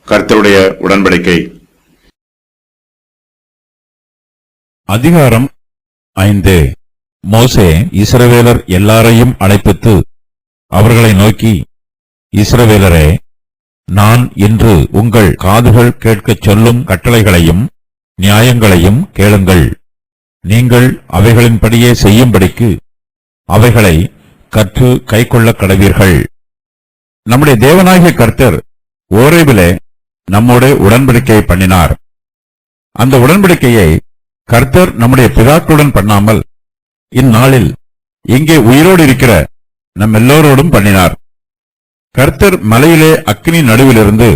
கர்த்தருடைய உடன்படிக்கை. அதிகாரம் 5. மோசே இஸ்ரவேலர் எல்லாரையும் அழைப்பித்து அவர்களை நோக்கி, இஸ்ரவேலரே, நான் இன்று உங்கள் காதுகள் கேட்கச் சொல்லும் கட்டளைகளையும் நியாயங்களையும் கேளுங்கள். நீங்கள் அவைகளின்படியே செய்யும்படிக்கு அவைகளை கற்று கைக்கொள்ள கடவீர்கள். நம்முடைய தேவனாகிய கர்த்தர் ஓரேபிலே நம்மோடு உடன்படிக்கை பண்ணினார். அந்த உடன்படிக்கையை கர்த்தர் நம்முடைய பிதாக்களுடன் பண்ணாமல் இந்நாளில் இங்கே உயிரோடு இருக்கிற நம் எல்லோரோடும் பண்ணினார். கர்த்தர் மலையிலே அக்கினி நடுவிலிருந்து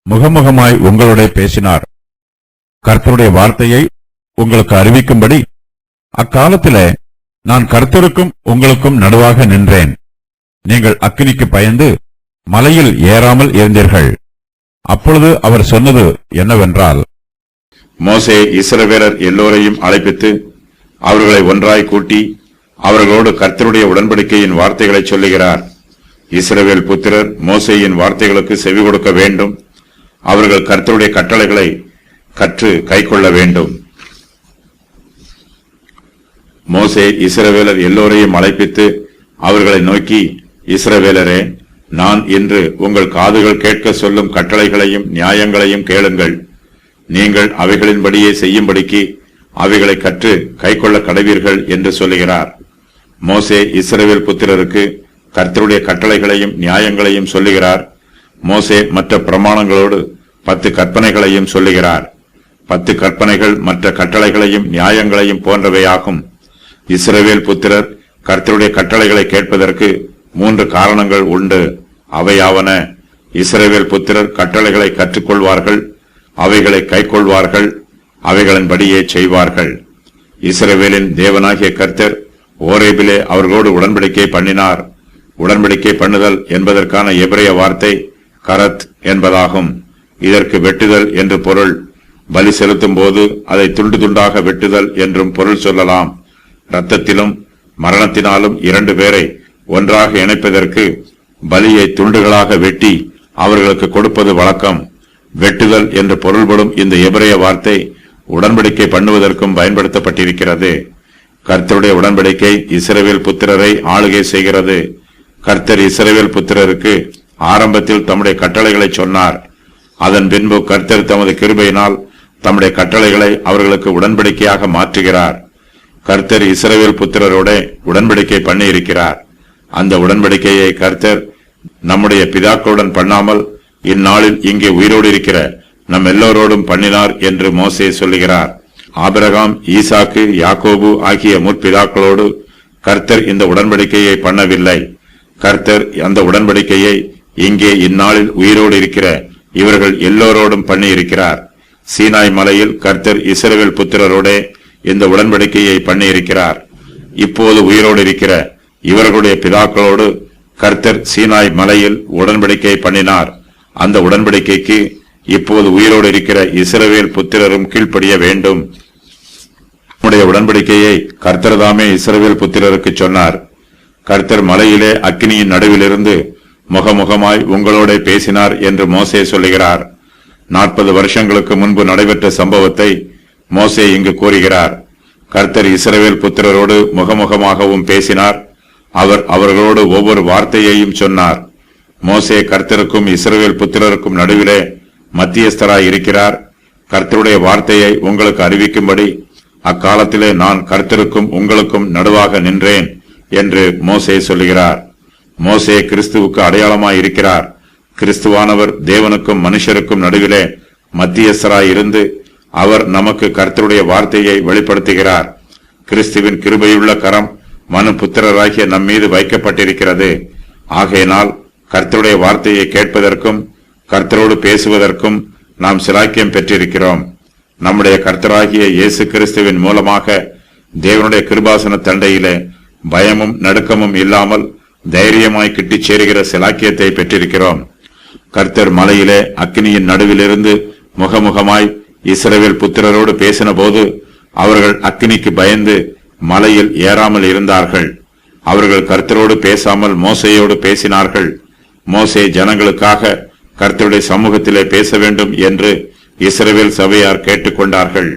முகமுகமாய் உங்களோட பேசினார். கர்த்தருடைய வார்த்தையை உங்களுக்கு அறிவிக்கும்படி அக்காலத்திலே நான் கர்த்தருக்கும் உங்களுக்கும் நடுவாக நின்றேன். நீங்கள் அக்கினிக்கு பயந்து மலையில் ஏறாமல் இருந்தீர்கள். அப்பொழுது அவர் சொன்னது என்னவென்றால், மோசே இஸ்ரவேலர் எல்லோரையும் அழைப்பித்து அவர்களை ஒன்றாய் கூட்டி அவர்களோடு கர்த்தருடைய உடன்படிக்கையின் வார்த்தைகளை சொல்லுகிறார். இஸ்ரவேல் புத்திரர் மோசேயின் வார்த்தைகளுக்கு செவி கொடுக்க வேண்டும். அவர்கள் கர்த்தருடைய கட்டளைகளை கற்று கைக்கொள்ள வேண்டும். மோசே இஸ்ரவேலர் எல்லோரையும் அழைப்பித்து அவர்களை நோக்கி, இஸ்ரவேலரே, நான் இன்று உங்கள் காதுகள் கேட்க சொல்லும் கட்டளைகளையும் நியாயங்களையும் கேளுங்கள். நீங்கள் அவைகளின்படியே செய்யும்படிக்கு அவைகளை கற்று கைக்கொள்ள கடவீர்கள் என்று சொல்லுகிறார். மோசே இஸ்ரவேல் புத்திரருக்கு கர்த்தருடைய கட்டளைகளையும் நியாயங்களையும் சொல்லுகிறார். மோசே மற்ற பிரமாணங்களோடு 10 கற்பனைகளையும் சொல்லுகிறார். 10 கற்பனைகள் மற்ற கட்டளைகளையும் நியாயங்களையும் போன்றவையாகும். இஸ்ரவேல் புத்திரர் கர்த்தருடைய கட்டளைகளை கேட்பதற்கு 3 காரணங்கள் உண்டு. அவையாவன: இஸ்ரவேல் புத்திரர் கட்டளைகளை கற்றுக்கொள்வார்கள், அவைகளை கைக்கொள்வார்கள், அவைகளின்படியே செய்வார்கள். இஸ்ரவேலின் தேவனாகிய கர்த்தர் ஓரேபிலே அவர்களோடு உடன்படிக்கை பண்ணினார். உடன்படிக்கை பண்ணுதல் என்பதற்கான எபிரேய வார்த்தை கரத் என்பதாகும். இதற்கு வெட்டுதல் என்று பொருள். பலி செலுத்தும் போது அதை துண்டு துண்டாக வெட்டுதல் என்றும் பொருள் சொல்லலாம். இரத்தத்திலும் மரணத்தினாலும் 2 பேரை ஒன்றாக இணைப்பதற்கு பலியை துண்டுகளாக வெட்டி அவர்களுக்கு கொடுப்பது வழக்கம். வெட்டுதல் என்று பொருள்படும் இந்த எபிரேய வார்த்தை உடன்படிக்கை பண்ணுவதற்கும் பயன்படுத்தப்பட்டிருக்கிறது. கர்த்தருடைய உடன்படிக்கை இஸ்ரவேல் புத்திரரை ஆளுகை செய்கிறது. கர்த்தர் இஸ்ரவேல் புத்திரருக்கு ஆரம்பத்தில் தம்முடைய கட்டளைகளை சொன்னார். அதன் பின்பு கர்த்தர் தமது கிருபையினால் தம்முடைய கட்டளைகளை அவர்களுக்கு உடன்படிக்கையாக மாற்றுகிறார். கர்த்தர் இஸ்ரவேல் புத்திரரோட உடன்படிக்கை பண்ணி இருக்கிறார். அந்த உடன்படிக்கையை கர்த்தர் நம்முடைய பிதாக்களுடன் பண்ணாமல் இந்நாளில் இங்கே உயிரோடு இருக்கிற நம் எல்லோரோடும் பண்ணினார் என்று மோசே சொல்லுகிறார். ஆபிரகாம், ஈசாக்கு, யாக்கோபு ஆகிய முற்பிதாக்களோடு கர்த்தர் இந்த உடன்படிக்கையை பண்ணவில்லை. கர்த்தர் அந்த உடன்படிக்கையை இங்கே இந்நாளில் உயிரோடு இருக்கிற இவர்கள் எல்லோரோடும் பண்ணி இருக்கிறார். சீனாய் மலையில் கர்த்தர் இஸ்ரவேல் புத்திரரோட இந்த உடன்படிக்கையை பண்ணி இருக்கிறார். இப்போது உயிரோடு இருக்கிற இவர்களுடைய பிதாக்களோடு கர்த்தர் சீனாய் மலையில் உடன்படிக்கை பண்ணினார். அந்த உடன்படிக்கைக்கு இப்போது உயிரோடு இருக்கிற இஸ்ரவேல் புத்திரரும் கீழ்ப்படிய வேண்டும். நம்முடைய உடன்படிக்கையை கர்த்தர் தாமே இஸ்ரவேல் புத்திரருக்கு சொன்னார். கர்த்தர் மலையிலே அக்கினியின் நடுவிலிருந்து முகமுகமாய் உங்களோட பேசினார் என்று மோசே சொல்லுகிறார். 40 வருஷங்களுக்கு முன்பு நடைபெற்ற சம்பவத்தை மோசே இங்கு கூறுகிறார். கர்த்தர் இஸ்ரவேல் புத்திரரோடு முகமுகமாகவும் பேசினார். அவர் அவர்களோடு ஒவ்வொரு வார்த்தையையும் சொன்னார். மோசே கர்த்தருக்கும் இஸ்ரவேல் புத்திரருக்கும் நடுவிலே மத்தியஸ்தராய் இருக்கிறார். கர்த்தருடைய வார்த்தையை உங்களுக்கு அறிவிக்கும்படி அக்காலத்திலே நான் கர்த்தருக்கும் உங்களுக்கும் நடுவாக நின்றேன் என்று மோசே சொல்லுகிறார். மோசே கிறிஸ்துவுக்கு அடையாளமாய் இருக்கிறார். கிறிஸ்துவானவர் தேவனுக்கும் மனுஷருக்கும் நடுவிலே மத்தியஸ்தராய் இருந்து அவர் நமக்கு கர்த்தருடைய வார்த்தையை வெளிப்படுத்துகிறார். கிறிஸ்துவின் கிருபையுள்ள கரம் மனு புத்திரராகிய நம் மீது வைக்கப்பட்டிருக்கிறது. ஆகையினால் கர்த்தருடைய வார்த்தையை கேட்பதற்கும் கர்த்தரோடு பேசுவதற்கும் நாம் சிலாக்கியம் பெற்றிருக்கிறோம். நம்முடைய கர்த்தராகிய இயேசு கிறிஸ்துவின் மூலமாக தேவனுடைய கிருபாசன தண்டையிலே பயமும் நடுக்கமும் இல்லாமல் தைரியமாய் கிட்டிச் சேருகிற சிலாக்கியத்தை பெற்றிருக்கிறோம். கர்த்தர் மலையிலே அக்கினியின் நடுவிலிருந்து முகமுகமாய் இஸ்ரவேல் புத்திரரோடு பேசின போது அவர்கள் அக்கினிக்கு பயந்து மலையில் ஏறாமல் இருந்தார்கள். அவர்கள் கர்த்தரோடு பேசாமல் மோசேயோடு பேசினார்கள். மோசே ஜனங்களுக்காக கர்த்தருடைய சமூகத்திலே பேச வேண்டும் என்று இஸ்ரவேல் சபையார் கேட்டுக்கொண்டார்கள்.